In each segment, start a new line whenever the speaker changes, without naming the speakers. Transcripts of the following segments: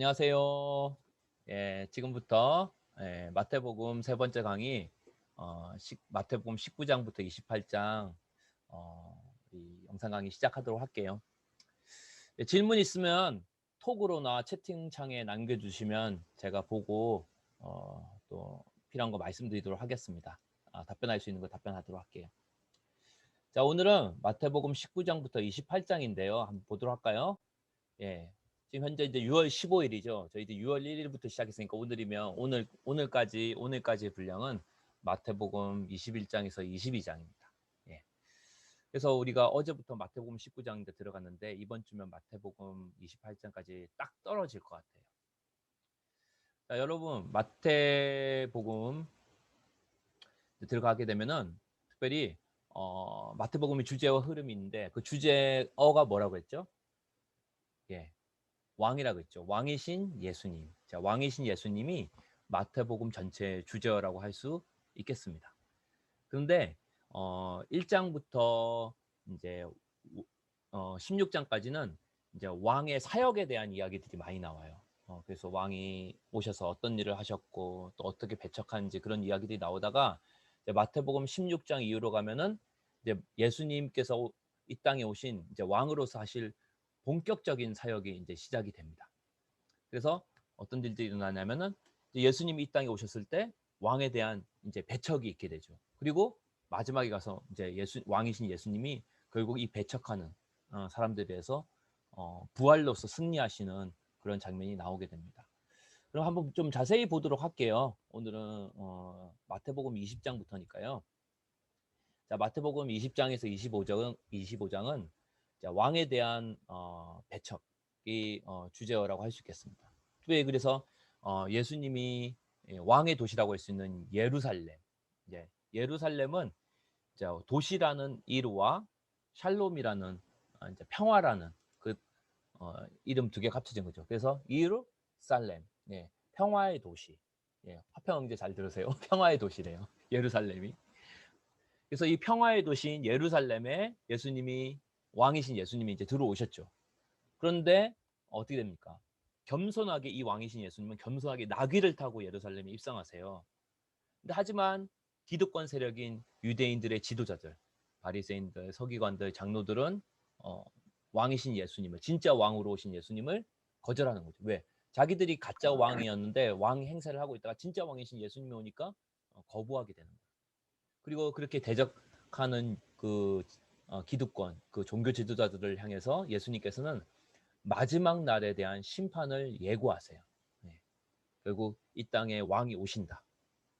안녕하세요. 지금부터 마태복음 세 번째 강의 마태복음 19장부터 28장 이 영상 강의 시작하도록 할게요. 질문 있으면 톡으로나 채팅창에 남겨주시면 제가 보고 또 필요한 거 말씀드리도록 하겠습니다. 답변할 수 있는 거 답변하도록 할게요. 자, 오늘은 마태복음 19장부터 28장인데요. 한번 보도록 할까요? 예. 지금 현재 이제 6월 15일이죠. 저희 이제 6월 1일부터 시작했으니까 오늘이면 오늘까지의 분량은 마태복음 21장에서 22장입니다. 예. 그래서 우리가 어제부터 마태복음 19장인데 들어갔는데 이번 주면 마태복음 28장까지 딱 떨어질 것 같아요. 자, 여러분 마태복음 들어가게 되면은 특별히 마태복음의 주제와 흐름이 있는데 그 주제어가 뭐라고 했죠? 예. 왕이라고 했죠. 왕이신 예수님. 자, 왕이신 예수님이 마태복음 전체 주제어라고 할 수 있겠습니다. 그런데 1장부터 이제 16장까지는 이제 왕의 사역에 대한 이야기들이 많이 나와요. 그래서 왕이 오셔서 어떤 일을 하셨고 또 어떻게 배척하는지 그런 이야기들이 나오다가 이제 마태복음 16장 이후로 가면은 이제 예수님께서 이 땅에 오신 이제 왕으로서 하실 본격적인 사역이 이제 시작이 됩니다. 그래서 어떤 일들이 일어나냐면은 예수님이 이 땅에 오셨을 때 왕에 대한 이제 배척이 있게 되죠. 그리고 마지막에 가서 이제 왕이신 예수님이 결국 이 배척하는 사람들에 대해서 부활로서 승리하시는 그런 장면이 나오게 됩니다. 그럼 한번 좀 자세히 보도록 할게요. 오늘은 마태복음 20장부터니까요. 자, 마태복음 20장에서 25장은 자, 왕에 대한 배척이 주제어라고 할 수 있겠습니다. 왜 그래서 예수님이 왕의 도시라고 할 수 있는 예루살렘, 예루살렘은 도시라는 이루와 샬롬이라는 이제 평화라는 그 이름 두 개 합쳐진 거죠. 그래서 이루살렘, 평화의 도시. 화평 이제 잘 들으세요. 평화의 도시래요. 예루살렘이. 그래서 이 평화의 도시인 예루살렘에 왕이신 예수님이 이제 들어오셨죠. 그런데 어떻게 됩니까? 겸손하게 이 왕이신 예수님은 겸손하게 나귀를 타고 예루살렘에 입성하세요. 근데 하지만 기득권 세력인 유대인들의 지도자들, 바리새인들, 서기관들, 장로들은 왕이신 예수님을 진짜 왕으로 오신 예수님을 거절하는 거죠. 왜? 자기들이 가짜 왕이었는데 왕 행세를 하고 있다가 진짜 왕이신 예수님이 오니까 거부하게 되는 거예요. 그리고 그렇게 대적하는 그 기득권, 그 종교 지도자들을 향해서 예수님께서는 마지막 날에 대한 심판을 예고하세요. 네. 결국 이 땅에 왕이 오신다.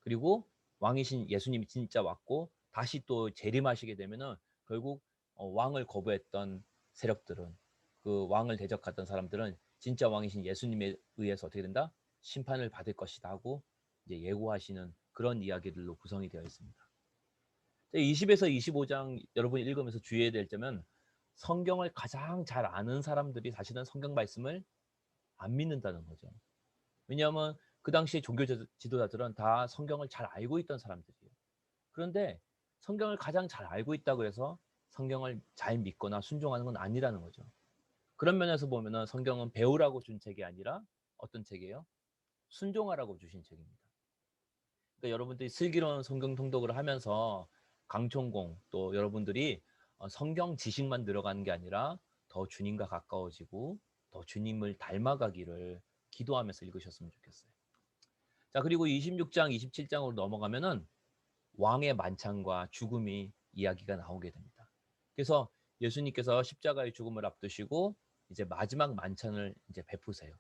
그리고 왕이신 예수님이 진짜 왔고 다시 또 재림하시게 되면은 결국 왕을 거부했던 세력들은 그 왕을 대적했던 사람들은 진짜 왕이신 예수님에 의해서 어떻게 된다? 심판을 받을 것이다 하고 이제 예고하시는 그런 이야기들로 구성이 되어 있습니다. 20에서 25장 여러분이 읽으면서 주의해야 될 점은 성경을 가장 잘 아는 사람들이 사실은 성경 말씀을 안 믿는다는 거죠. 왜냐하면 그 당시에 종교 지도자들은 다 성경을 잘 알고 있던 사람들이에요. 그런데 성경을 가장 잘 알고 있다고 해서 성경을 잘 믿거나 순종하는 건 아니라는 거죠. 그런 면에서 보면은 성경은 배우라고 준 책이 아니라 어떤 책이에요? 순종하라고 주신 책입니다. 그러니까 여러분들이 슬기로운 성경 통독을 하면서 강총공 또 여러분들이 성경 지식만 늘어가는 게 아니라 더 주님과 가까워지고 더 주님을 닮아가기를 기도하면서 읽으셨으면 좋겠어요. 자, 그리고 26장, 27장으로 넘어가면은 왕의 만찬과 죽음이 이야기가 나오게 됩니다. 그래서 예수님께서 십자가의 죽음을 앞두시고 이제 마지막 만찬을 이제 베푸세요.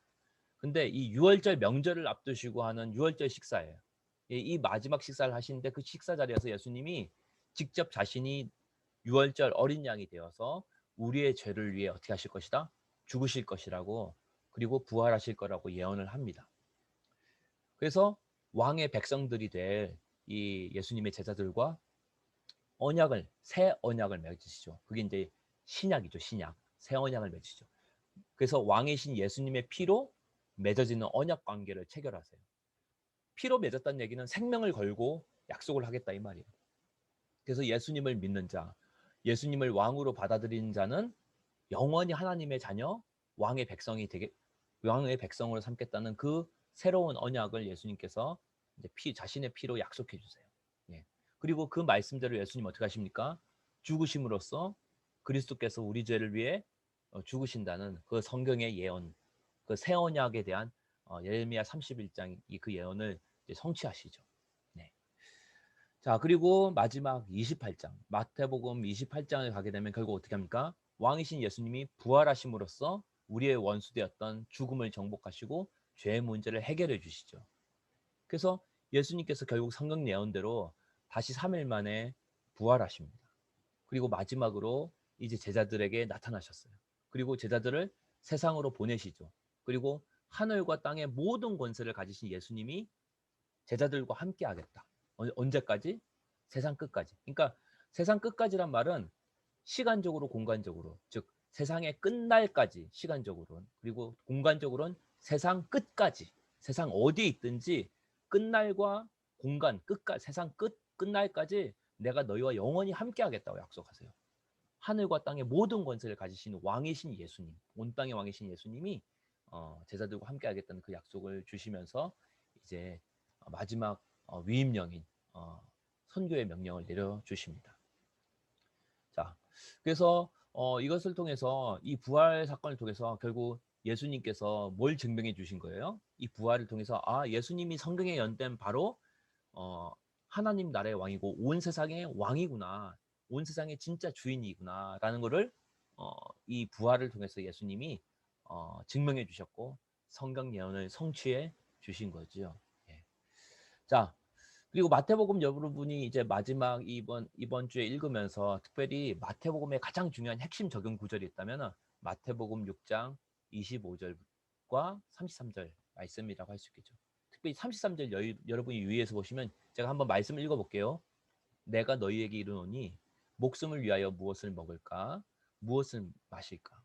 근데 이 유월절 명절을 앞두시고 하는 유월절 식사예요. 이 마지막 식사를 하시는데 그 식사 자리에서 예수님이 직접 자신이 유월절 어린 양이 되어서 우리의 죄를 위해 어떻게 하실 것이다? 죽으실 것이라고 그리고 부활하실 거라고 예언을 합니다. 그래서 왕의 백성들이 될 이 예수님의 제자들과 새 언약을 맺으시죠. 그게 이제 신약이죠, 신약. 새 언약을 맺으시죠. 그래서 왕이신 예수님의 피로 맺어지는 언약 관계를 체결하세요. 피로 맺었다는 얘기는 생명을 걸고 약속을 하겠다 이 말이에요. 그래서 예수님을 믿는 자, 예수님을 왕으로 받아들이는 자는 영원히 하나님의 자녀, 왕의 백성이 왕의 백성으로 삼겠다는 그 새로운 언약을 예수님께서 이제 자신의 피로 약속해 주세요. 예. 그리고 그 말씀대로 예수님 어떻게 하십니까? 죽으심으로써 그리스도께서 우리 죄를 위해 죽으신다는 그 성경의 예언, 그 새 언약에 대한 예레미야 31장 그 예언을 이제 성취하시죠. 네. 자, 그리고 마지막 28장, 마태복음 28장을 가게 되면 결국 어떻게 합니까? 왕이신 예수님이 부활하심으로써 우리의 원수되었던 죽음을 정복하시고 죄의 문제를 해결해 주시죠. 그래서 예수님께서 결국 성경 예언대로 다시 3일 만에 부활하십니다. 그리고 마지막으로 이제 제자들에게 나타나셨어요. 그리고 제자들을 세상으로 보내시죠. 그리고 하늘과 땅의 모든 권세를 가지신 예수님이 제자들과 함께 하겠다. 언제까지? 세상 끝까지. 그러니까 세상 끝까지란 말은 시간적으로 공간적으로, 즉 세상의 끝날까지 시간적으로는, 그리고 공간적으로는 세상 끝까지, 세상 어디에 있든지 끝날과 공간 끝까지, 세상 끝날까지 내가 너희와 영원히 함께 하겠다고 약속하세요. 하늘과 땅의 모든 권세를 가지신 왕이신 예수님, 온 땅의 왕이신 예수님이 제자들과 함께 하겠다는 그 약속을 주시면서 이제 마지막 위임령인 선교의 명령을 내려주십니다. 자, 그래서 이것을 통해서 이 부활 사건을 통해서 결국 예수님께서 뭘 증명해 주신 거예요? 이 부활을 통해서 예수님이 성경에 연된 바로 하나님 나라의 왕이고 온 세상의 왕이구나, 온 세상의 진짜 주인이구나라는 것을 이 부활을 통해서 예수님이 증명해 주셨고 성경 예언을 성취해 주신 거죠. 예. 자, 그리고 마태복음 여러분이 이제 마지막 이번 주에 읽으면서 특별히 마태복음의 가장 중요한 핵심 적용 구절이 있다면 마태복음 6장 25절과 33절 말씀이라고 할 수 있겠죠. 특별히 33절 여러분이 유의해서 보시면 제가 한번 말씀을 읽어볼게요. 내가 너희에게 이르노니 목숨을 위하여 무엇을 먹을까? 무엇을 마실까?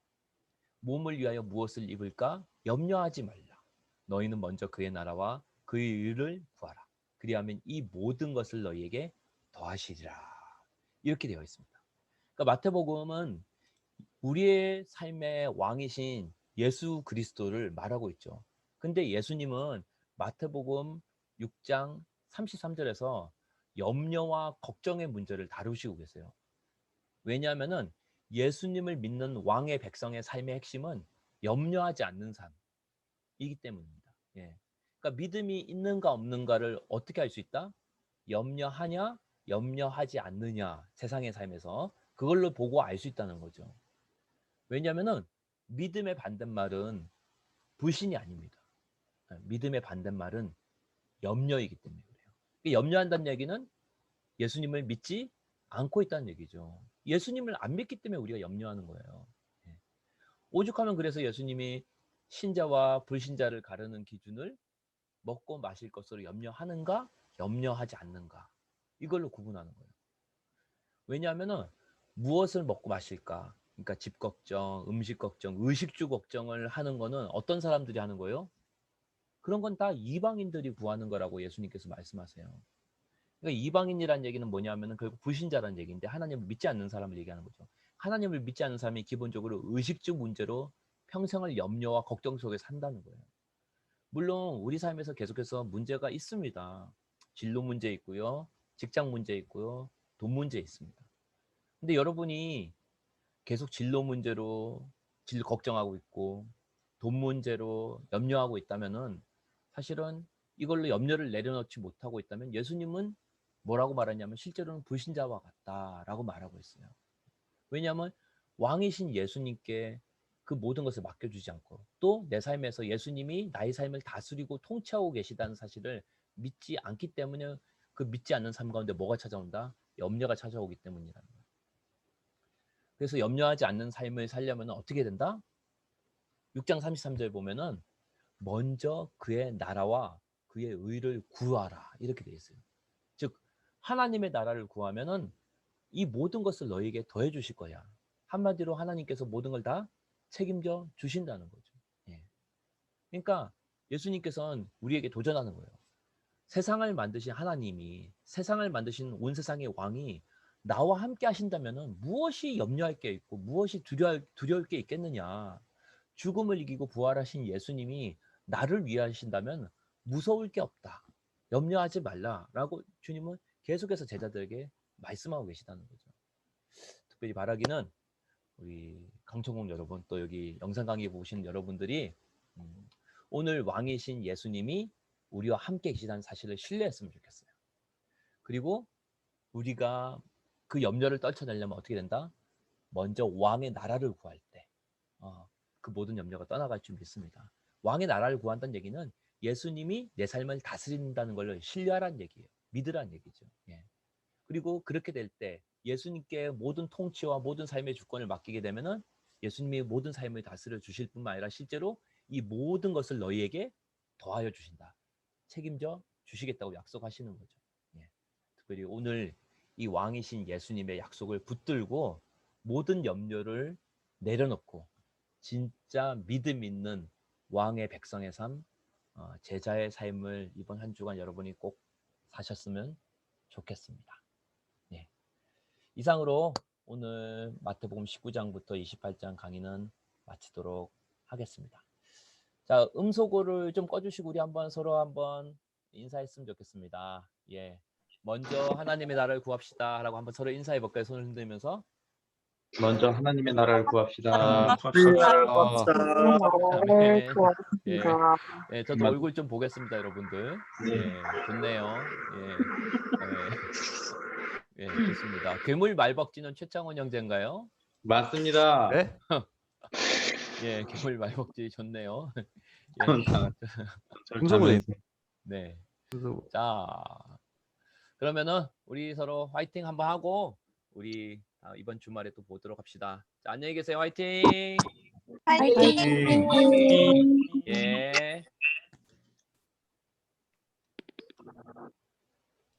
몸을 위하여 무엇을 입을까? 염려하지 말라. 너희는 먼저 그의 나라와 그의 의를 구하라. 그리하면 이 모든 것을 너희에게 더하시리라. 이렇게 되어 있습니다. 그러니까 마태복음은 우리의 삶의 왕이신 예수 그리스도를 말하고 있죠. 근데 예수님은 마태복음 6장 33절에서 염려와 걱정의 문제를 다루시고 계세요. 왜냐하면은 예수님을 믿는 왕의 백성의 삶의 핵심은 염려하지 않는 삶이기 때문입니다. 예. 그러니까 믿음이 있는가 없는가를 어떻게 알 수 있다? 염려하냐, 염려하지 않느냐, 세상의 삶에서 그걸로 보고 알 수 있다는 거죠. 왜냐하면은 믿음의 반대말은 불신이 아닙니다. 믿음의 반대말은 염려이기 때문에 그래요. 염려한다는 얘기는 예수님을 믿지 않고 있다는 얘기죠. 예수님을 안 믿기 때문에 우리가 염려하는 거예요. 예. 오죽하면 그래서 예수님이 신자와 불신자를 가르는 기준을 먹고 마실 것으로 염려하는가, 염려하지 않는가 이걸로 구분하는 거예요. 왜냐하면은 무엇을 먹고 마실까, 그러니까 집 걱정, 음식 걱정, 의식주 걱정을 하는 거는 어떤 사람들이 하는 거예요? 그런 건 다 이방인들이 구하는 거라고 예수님께서 말씀하세요. 그러니까 이방인이라는 얘기는 뭐냐면은 결국 불신자라는 얘기인데 하나님을 믿지 않는 사람을 얘기하는 거죠. 하나님을 믿지 않는 사람이 기본적으로 의식주 문제로 평생을 염려와 걱정 속에 산다는 거예요. 물론 우리 삶에서 계속해서 문제가 있습니다. 진로 문제 있고요. 직장 문제 있고요. 돈 문제 있습니다. 근데 여러분이 계속 진로 문제로 걱정하고 있고 돈 문제로 염려하고 있다면은 사실은 이걸로 염려를 내려놓지 못하고 있다면 예수님은 뭐라고 말하냐면 실제로는 불신자와 같다라고 말하고 있어요. 왜냐하면 왕이신 예수님께 그 모든 것을 맡겨주지 않고 또 내 삶에서 예수님이 나의 삶을 다스리고 통치하고 계시다는 사실을 믿지 않기 때문에 그 믿지 않는 삶 가운데 뭐가 찾아온다? 염려가 찾아오기 때문이라는 거예요. 그래서 염려하지 않는 삶을 살려면 어떻게 된다? 6장 33절 보면은 먼저 그의 나라와 그의 의를 구하라 이렇게 되어 있어요. 즉 하나님의 나라를 구하면은 이 모든 것을 너에게 더해 주실 거야. 한마디로 하나님께서 모든 걸 다 책임져 주신다는 거죠. 예. 그러니까 예수님께서는 우리에게 도전하는 거예요. 세상을 만드신 하나님이, 세상을 만드신 온 세상의 왕이 나와 함께 하신다면은 무엇이 염려할 게 있고 무엇이 두려울 게 있겠느냐. 죽음을 이기고 부활하신 예수님이 나를 위하신다면 무서울 게 없다. 염려하지 말라라고 주님은 계속해서 제자들에게 말씀하고 계시다는 거죠. 특별히 바라기는 우리 강청공 여러분, 또 여기 영상 강의 보신 여러분들이 오늘 왕이신 예수님이 우리와 함께 계시다는 사실을 신뢰했으면 좋겠어요. 그리고 우리가 그 염려를 떨쳐내려면 어떻게 된다? 먼저 왕의 나라를 구할 때 그 모든 염려가 떠나갈 줄 믿습니다. 왕의 나라를 구한다는 얘기는 예수님이 내 삶을 다스린다는 걸 신뢰하라는 얘기예요. 믿으라는 얘기죠. 예. 그리고 그렇게 될 때 예수님께 모든 통치와 모든 삶의 주권을 맡기게 되면은 예수님이 모든 삶을 다스려 주실 뿐만 아니라 실제로 이 모든 것을 너희에게 더하여 주신다. 책임져 주시겠다고 약속하시는 거죠. 예. 특별히 오늘 이 왕이신 예수님의 약속을 붙들고 모든 염려를 내려놓고 진짜 믿음 있는 왕의 백성의 삶, 제자의 삶을 이번 한 주간 여러분이 꼭 사셨으면 좋겠습니다. 네. 이상으로 오늘 마태복음 19장부터 28장 강의는 마치도록 하겠습니다. 자, 음소거를 좀 꺼주시고 우리 한번 서로 한번 인사했으면 좋겠습니다. 예. 먼저 하나님의 나라를 구합시다라고 한번 서로 인사해 볼까요? 손을 흔들면서.
먼저 하나님의 나라를 구합시다.
아멘. 예.
구합시다.
예, 저도 얼굴 좀 보겠습니다, 여러분들. 예, 좋네요. 예, 좋습니다. 괴물 말벅지는 최창원 형제인가요?
맞습니다.
네?
예, 괴물 말벅지 좋네요. 예,
음소거에
네. 자, 그러면은 우리 서로 화이팅 한번 하고 우리 이번 주말에 또 보도록 합시다. 자, 안녕히 계세요. 화이팅!
화이팅!
예.